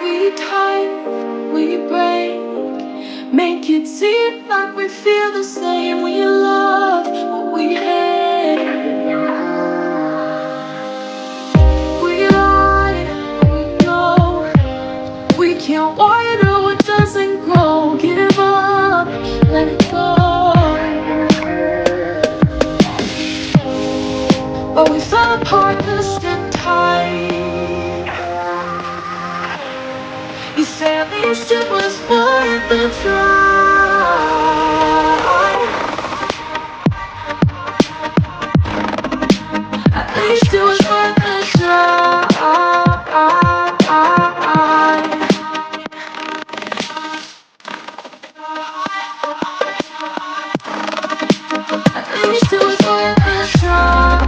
We type, we break, make it seem like we feel the same. We love what we hate. We lie, we know we can't water what doesn't grow. Give up, let it go. But we fell apart just in time. You say at least it was worth the try. At least it was worth the try. At least it was worth the try.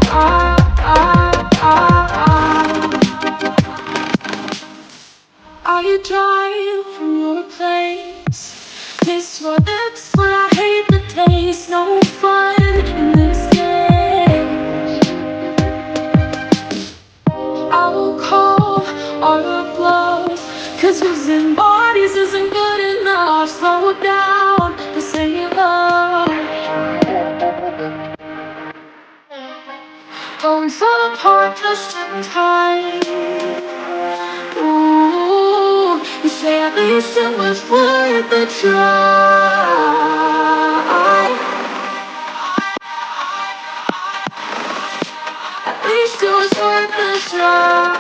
Are you driving from your place? This one, that's what I hate the taste. No fun in this game. I will call all your bluff, 'cause losing bodies isn't good enough. Slow down, this ain't love. But we fell apart just in time. Ooh, you say at least it was worth the try. At least it was worth the try.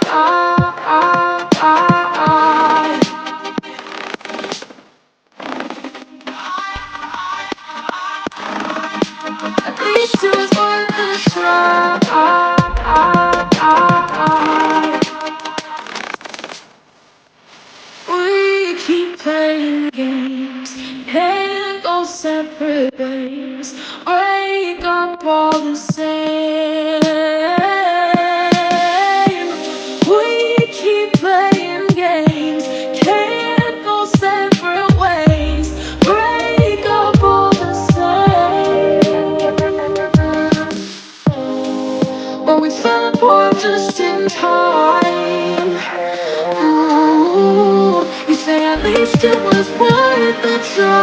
At least it was worth the try. We keep playing games, can't go separate ways. Break up all the same. We keep playing games, can't go separate ways. Break up all the same. But we fell apart just in time. Ooh, you say at least it was worth the try.